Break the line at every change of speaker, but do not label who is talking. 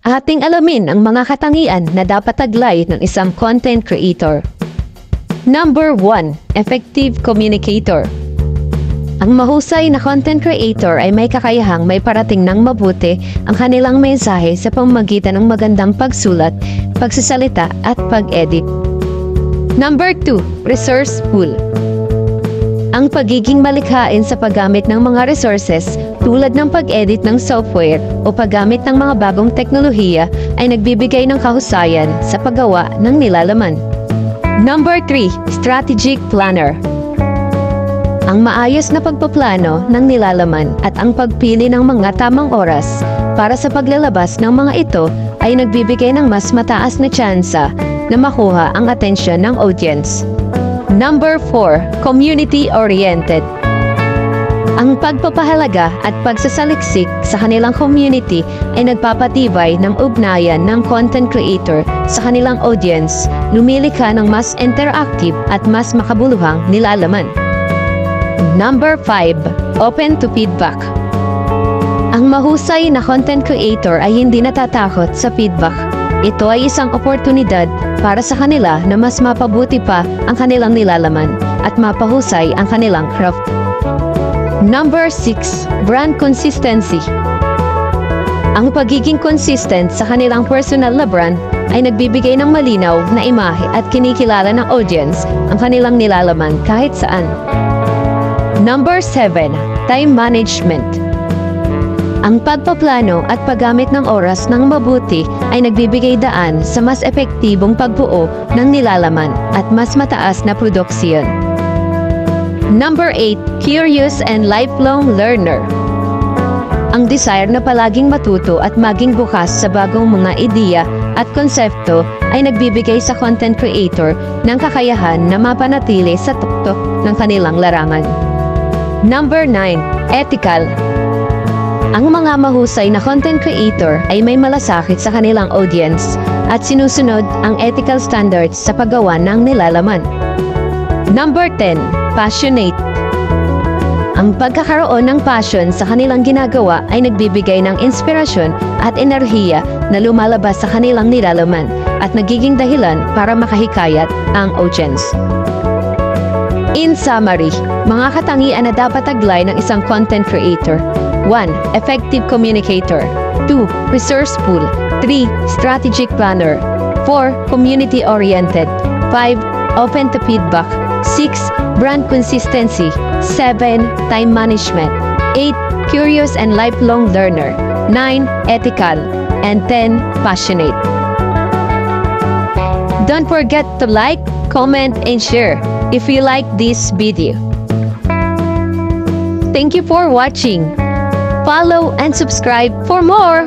Ating alamin ang mga katangian na dapat taglay ng isang content creator. Number 1. Effective communicator. Ang mahusay na content creator ay may kakayahang may parating ng mabuti ang kanilang mensahe sa pamamagitan ng magandang pagsulat, pagsasalita at pag-edit. Number 2. Resourceful. Ang pagiging malikhain sa paggamit ng mga resources tulad ng pag-edit ng software o paggamit ng mga bagong teknolohiya ay nagbibigay ng kahusayan sa paggawa ng nilalaman. Number 3. Strategic planner. Ang maayos na pagpaplano ng nilalaman at ang pagpili ng mga tamang oras para sa paglalabas ng mga ito ay nagbibigay ng mas mataas na tsansa na makuha ang atensyon ng audience. Number 4. Community-oriented. Ang pagpapahalaga at pagsasaliksik sa kanilang community ay nagpapatibay ng ugnayan ng content creator sa kanilang audience, lumilikha ng mas interactive at mas makabuluhang nilalaman. Number 5. Open to feedback. Ang mahusay na content creator ay hindi natatakot sa feedback. Ito ay isang oportunidad para sa kanila na mas mapabuti pa ang kanilang nilalaman at mapahusay ang kanilang craft. Number 6. Brand consistency. Ang pagiging consistent sa kanilang personal na brand ay nagbibigay ng malinaw na imahe at kinikilala ng audience ang kanilang nilalaman kahit saan. Number 7. Time management. Ang pagpaplano at paggamit ng oras ng mabuti ay nagbibigay daan sa mas epektibong pagbuo ng nilalaman at mas mataas na produksyon. Number 8. Curious and lifelong learner. Ang desire na palaging matuto at maging bukas sa bagong mga ideya at konsepto ay nagbibigay sa content creator ng kakayahan na mapanatili sa tuktok ng kanilang larangan. Number 9. Ethical. Ang mga mahusay na content creator ay may malasakit sa kanilang audience at sinusunod ang ethical standards sa paggawa ng nilalaman. Number 10. Passionate. Ang pagkakaroon ng passion sa kanilang ginagawa ay nagbibigay ng inspirasyon at enerhiya na lumalabas sa kanilang nilalaman at nagiging dahilan para makahikayat ang audience. In summary, mga katangian na dapat taglay ng isang content creator. 1. Effective communicator. 2. Resourceful. 3. Strategic planner. 4. Community-oriented. 5. Open to feedback. 6. Brand consistency. 7. Time management. 8. Curious and lifelong learner. 9. Ethical. And 10. Passionate. Don't forget to like, comment, and share if you like this video. Thank you for watching. Follow and subscribe for more.